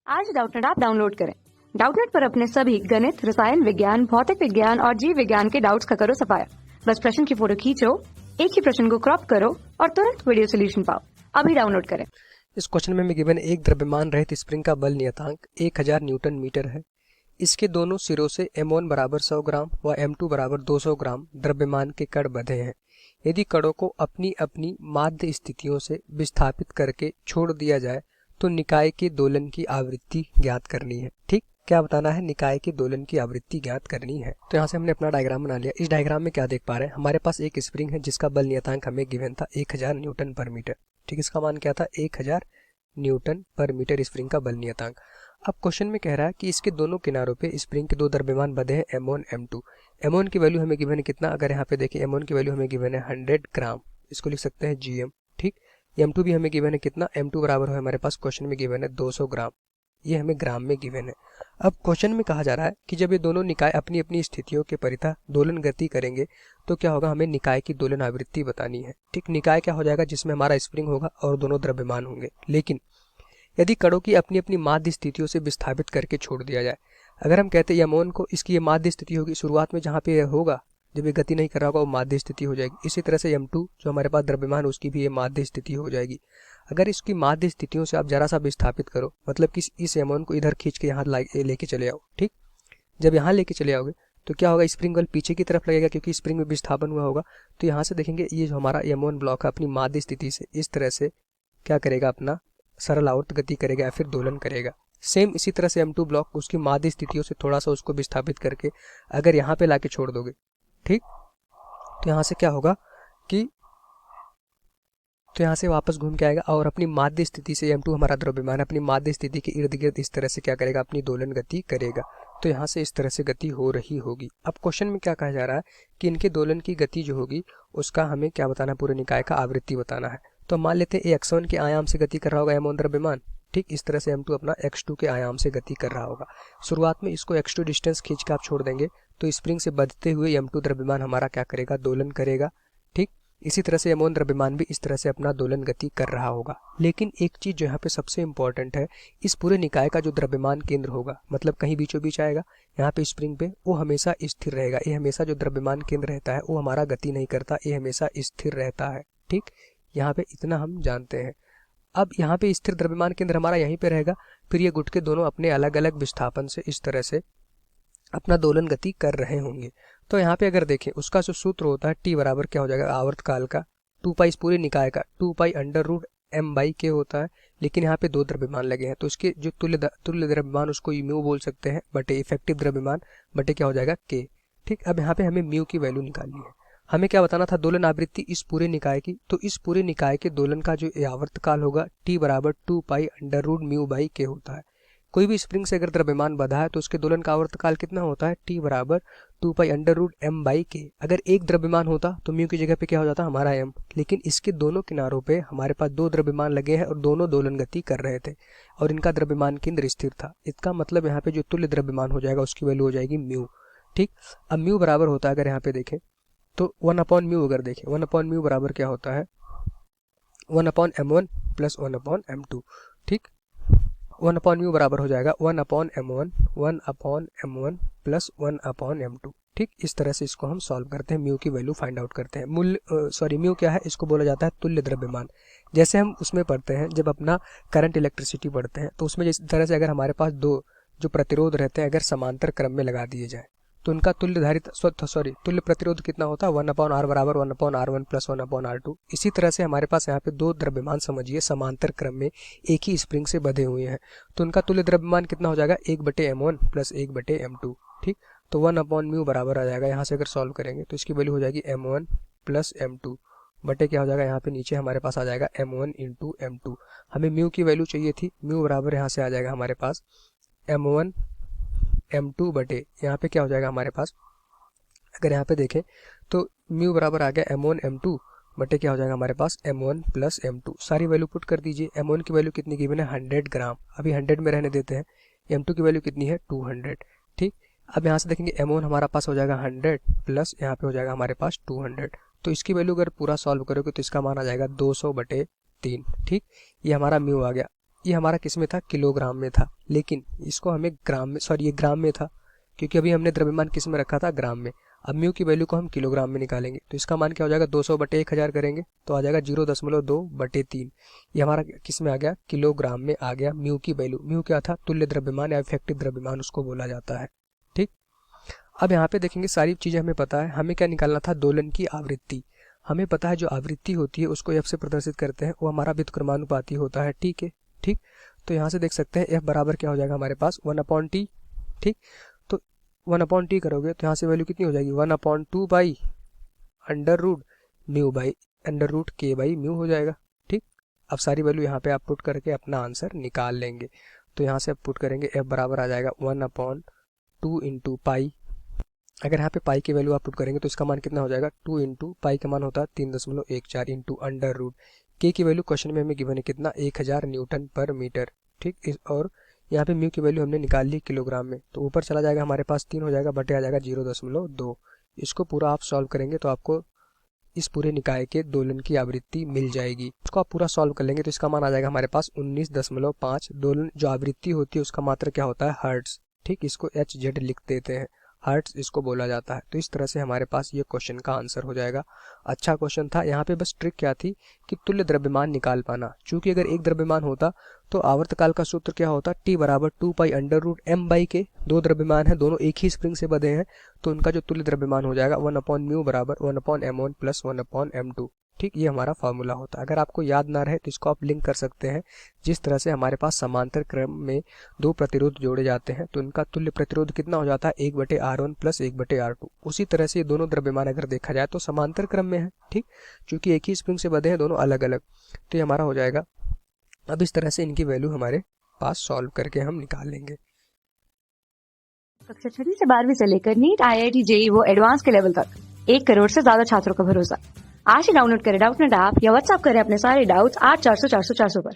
आज Doubtnut app download करें। Doubtnut पर अपने सभी गणित, रसायन विज्ञान, भौतिक विज्ञान और जीव विज्ञान के डाउट्स का करो सफाया। बस प्रश्न की फोटो खींचो, एक ही प्रश्न को क्रॉप करो और तुरंत वीडियो सोल्यूशन पाओ। अभी डाउनलोड करें। इस क्वेश्चन में गिवन एक द्रव्यमान रहित स्प्रिंग का बल नियतांक 1000 न्यूटन मीटर है। इसके दोनों सिरों से m1 बराबर 100 ग्राम व m2 बराबर 200 ग्राम द्रव्यमान के कण बंधे हैं। यदि कणों को अपनी अपनी माध्य स्थितियों से विस्थापित करके छोड़ दिया जाए तो निकाय के दोलन की आवृत्ति ज्ञात करनी है। ठीक, क्या बताना है? निकाय के दोलन की आवृत्ति ज्ञात करनी है। तो यहाँ से हमने अपना डायग्राम बना लिया। इस डायग्राम में क्या देख पा रहे हैं? हमारे पास एक स्प्रिंग है जिसका बल नियतांक हमें गिवन था 1000 न्यूटन पर मीटर। ठीक, इसका मान क्या था? 1000 न्यूटन पर मीटर स्प्रिंग का बल नियतांक। अब क्वेश्चन में कह रहा है कि इसके दोनों किनारों पे स्प्रिंग के दो द्रव्यमान बंधे हैं m1 m2। m1 की वैल्यू हमें गिवन है कितना? अगर यहाँ पे देखें m1 की वैल्यू हमें गिवन है 100 ग्राम, इसको लिख सकते हैं gm। ठीक, m2 भी हमें गिवन है कितना? m2 बराबर है हमारे पास क्वेश्चन में गिवन है 200 ग्राम, ये हमें ग्राम में गिवन है। अब क्वेश्चन में कहा जा रहा है कि जब ये दोनों निकाय अपनी अपनी स्थितियों के परितः दोलन गति करेंगे तो क्या होगा? हमें निकाय की दोलन आवृत्ति बतानी है। ठीक, निकाय क्या हो जाएगा? जिसमें हमारा स्प्रिंग होगा और दोनों द्रव्यमान होंगे। लेकिन यदि कणों की अपनी अपनी माध्य स्थितियों से विस्थापित करके छोड़ दिया जाए, अगर हम कहते हैं m1 को, इसकी ये माध्य स्थिति होगी शुरुआत में, जहाँ पे होगा जब ये गति नहीं कर रहा होगा वो माध्य स्थिति हो जाएगी। इसी तरह से m2 जो हमारे पास द्रव्यमान उसकी भी ये माध्य स्थिति हो जाएगी। अगर इसकी माध्य स्थितियों से आप जरा सा विस्थापित करो, मतलब कि इस m1 को इधर खींच के यहाँ लेके चले आओ। ठीक, जब यहाँ लेके चले आओगे तो क्या होगा? स्प्रिंग बल पीछे की तरफ लगेगा क्योंकि स्प्रिंग में विस्थापन हुआ होगा। तो यहाँ से देखेंगे ये जो हमारा m1 ब्लॉक है अपनी माध्य स्थिति से इस तरह से क्या करेगा? अपना सरल आवर्त गति करेगा या फिर दोलन करेगा। सेम इसी तरह से m2 ब्लॉक उसकी माध्य स्थितियों से थोड़ा सा उसको विस्थापित करके अगर यहाँ पे लाके छोड़ दोगे, ठीक, तो यहाँ से क्या होगा कि तो यहाँ से वापस घूम के आएगा और अपनी माध्य स्थिति से m2 हमारा द्रव्यमान अपनी माध्य स्थिति के इर्द गिर्द इस तरह से क्या करेगा? अपनी दोलन गति करेगा। तो यहाँ से इस तरह से गति हो रही होगी। अब क्वेश्चन में क्या कहा जा रहा है कि इनके दोलन की गति जो होगी उसका हमें क्या बताना है? पूरे निकाय का आवृत्ति बताना है। तो मान लेते हैं x1 के आयाम से गति कर रहा होगा m1 द्रव्यमान। ठीक, इस तरह से m2 अपना x2 के आयाम से गति कर रहा होगा। शुरुआत में इसको x2 डिस्टेंस खींच के आप छोड़ देंगे तो स्प्रिंग से बंधते हुए m2 द्रव्यमान हमारा क्या करेगा? दोलन करेगा। ठीक, इसी तरह से m1 द्रव्यमान भी इस तरह से अपना दोलन गति कर रहा होगा। लेकिन एक चीज जो यहाँ पे सबसे इंपॉर्टेंट है, इस पूरे निकाय का जो द्रव्यमान केंद्र होगा, मतलब कहीं बीचों बीच आएगा यहाँ पे स्प्रिंग पे, वो हमेशा स्थिर रहेगा। ये हमेशा जो द्रव्यमान केंद्र रहता है वो हमारा गति नहीं करता, ये हमेशा स्थिर रहता है। ठीक, यहाँ पे इतना हम जानते हैं। अब यहाँ पे स्थिर द्रव्यमान केंद्र हमारा यहीं पे रहेगा, फिर ये गुटके दोनों अपने अलग अलग विस्थापन से इस तरह से अपना दोलन गति कर रहे होंगे। तो यहाँ पे अगर देखें उसका जो सूत्र होता है T बराबर क्या हो जाएगा? आवर्तकाल का 2 पाई, इस पूरे निकाय का 2 पाई अंडर रूट m/k होता है। लेकिन यहाँ पे दो द्रव्यमान लगे हैं तो इसके जो तुल्य द्रव्यमान उसको म्यू बोल सकते हैं बटे इफेक्टिव द्रव्यमान बटे क्या हो जाएगा? k। ठीक, अब यहाँ पे हमें म्यू की वैल्यू निकालनी है। हमें क्या बताना था? दोलन आवृत्ति इस पूरे निकाय की। तो इस पूरे निकाय के दोलन का जो आवर्तकाल होगा T बराबर 2 pi under root mu by k होता है। कोई भी स्प्रिंग से अगर द्रव्यमान बंधा है तो उसके दोलन का आवर्तकाल कितना होता है? T बराबर 2 पाई अंडर रूट m/k। अगर एक द्रव्यमान होता तो म्यू की जगह पे क्या हो जाता? हमारा m। लेकिन इसके दोनों किनारों पे हमारे पास दो द्रव्यमान लगे हैं और दोनों दोलन गति कर रहे थे और इनका द्रव्यमान केंद्र स्थिर था। इसका मतलब यहाँ पे जो तुल्य द्रव्यमान हो जाएगा उसकी वैल्यू हो जाएगी म्यू। ठीक, अब म्यू बराबर होता है, अगर यहाँ पे देखें तो 1/म्यू, अगर देखें 1/म्यू बराबर क्या होता है? 1/m1 plus 1/m2। ठीक, 1/म्यू बराबर हो जाएगा 1/m1 1/m1 प्लस 1/m2। ठीक, इस तरह से इसको हम सॉल्व करते हैं, म्यू की वैल्यू फाइंड आउट करते हैं। म्यू क्या है? इसको बोला जाता है तुल्य द्रव्यमान। जैसे हम उसमें पढ़ते हैं जब अपना करंट इलेक्ट्रिसिटी पढ़ते हैं तो उसमें जिस तरह से अगर हमारे पास दो जो प्रतिरोध रहते हैं अगर समांतर क्रम में लगा दिए जाए तो उनका तुल्य प्रतिरोध कितना होता है? 1/r बराबर 1/r1 प्लस 1/r2। इसी तरह से हमारे पास यहाँ पे दो द्रव्यमान समझिए समांतर क्रम में एक ही स्प्रिंग से बंधे हुए हैं तो उनका तुल्य द्रव्यमान कितना हो जाएगा? 1/m1 plus 1/m2। ठीक, तो 1/म्यू बराबर आ जाएगा, यहाँ से अगर सॉल्व करेंगे तो इसकी वैल्यू हो जाएगी m1 प्लस m2 बटे क्या हो जाएगा? यहाँ पे नीचे हमारे पास आ जाएगा m1 इंटू m2। हमें म्यू की वैल्यू चाहिए थी, म्यू बराबर यहाँ से आ जाएगा हमारे पास m1 m2 बटे यहाँ पे क्या हो जाएगा हमारे पास? अगर यहाँ पे देखें तो म्यू बराबर आ गया m1 m2 बटे क्या हो जाएगा हमारे पास? m1 plus m2। सारी वैल्यू पुट कर दीजिए। m1 की वैल्यू कितनी गिवन है? 100 ग्राम, अभी 100 में रहने देते हैं। m2 की वैल्यू कितनी है? 200। ठीक, अब यहाँ से देखेंगे m1 हमारा पास हो जाएगा 100 प्लस यहाँ पे हो जाएगा हमारे पास 200। तो इसकी वैल्यू अगर पूरा सॉल्व करोगे तो इसका मान आ जाएगा 200/3। ठीक, ये हमारा म्यू आ गया। ये हमारा किस में था, किलोग्राम में था, लेकिन इसको हमें ग्राम में, सॉरी ये ग्राम में था, क्योंकि अभी हमने द्रव्यमान किस में रखा था, ग्राम में। अब म्यू की वैल्यू को हम किलोग्राम में निकालेंगे, तो इसका मान क्या हो जाएगा, 200/1000 करेंगे तो आ जाएगा 0.2/3। ये हमारा किस में आ गया, किलोग्राम में आ गया म्यू की वैल्यू। म्यू क्या था, तुल्य द्रव्यमान या इफेक्टिव द्रव्यमान उसको बोला जाता है। ठीक, अब यहाँ पे देखेंगे सारी चीजें हमें पता है। हमें क्या निकालना था, दोलन की आवृत्ति। हमें पता है जो आवृत्ति होती है उसको एफ से प्रदर्शित करते हैं, वो हमारा व्युत्क्रमानुपाती होता है। ठीक है, ठीक, तो यहाँ से देख सकते हैं एफ बराबर क्या हो जाएगा हमारे पास, 1/t। ठीक, तो 1/t करोगे तो यहाँ से वैल्यू कितनी हो जाएगी, 1/2 by under root mu by under root k by mu हो जाएगा। ठीक, अब सारी वैल्यू यहाँ पे आप पुट करके अपना आंसर निकाल लेंगे। तो यहाँ से आप पुट करेंगे एफ बराबर आ जाएगा 1/2 इंटू पाई। अगर यहाँ पे पाई की वैल्यू आप पुट करेंगे तो इसका मान कितना हो जाएगा, 2 इंटू पाई का मान होता है 3.14 इंटू अंडर रूट के की वैल्यू क्वेश्चन में हमें गिवन है कितना, 1000 न्यूटन पर मीटर। ठीक, और यहाँ पे म्यू की वैल्यू हमने निकाल ली किलोग्राम में, तो ऊपर चला जाएगा हमारे पास 3 हो जाएगा, बटे आ जाएगा 0.2। इसको पूरा आप सॉल्व करेंगे तो आपको इस पूरे निकाय के दोलन की आवृत्ति मिल जाएगी। इसको आप पूरा सॉल्व कर लेंगे तो इसका मान आ जाएगा हमारे पास 19.5। दोलन जो आवृत्ति होती है उसका मात्रा क्या होता है, हर्ट्ज। ठीक, इसको HZ लिख देते हैं, हर्ट्ज इसको बोला जाता है। तो इस तरह से हमारे पास ये क्वेश्चन का आंसर हो जाएगा। अच्छा क्वेश्चन था। यहाँ पे बस ट्रिक क्या थी कि तुल्य द्रव्यमान निकाल पाना। चूंकि अगर एक द्रव्यमान होता तो आवर्तकाल का सूत्र क्या होता, T बराबर 2 pi under root m by k. दो द्रव्यमान है, दोनों एक ही स्प्रिंग से बंधे हैं, तो उनका जो तुल्य द्रव्यमान हो जाएगा 1/μ बराबर 1/m1 प्लस 1/m2। ठीक, ये हमारा फॉर्मूला होता है। अगर आपको याद ना रहे तो इसको आप लिंक कर सकते हैं। जिस तरह से हमारे पास समांतर क्रम में दो प्रतिरोध जोड़े जाते हैं तो उनका तुल्य प्रतिरोध कितना हो जाता है, 1/r1 प्लस 1/r2। उसी तरह से ये दोनों द्रव्यमान अगर देखा जाए तो समांतर क्रम में है। ठीक, चूंकि एक ही स्प्रिंग से बंधे हैं दोनों अलग अलग, तो ये हमारा हो जाएगा। अब इस तरह से इनकी वैल्यू हमारे पास सॉल्व करके हम निकाल लेंगे। कक्षा 6 से 12वीं से लेकर नीट, IIT, JEE वो एडवांस के लेवल तक 1 करोड़ से ज्यादा छात्रों का भरोसा। आज ही डाउनलोड करें डाउटनेट ऐप या व्हाट्सएप करें अपने सारे डाउट्स 8400 400 400 पर।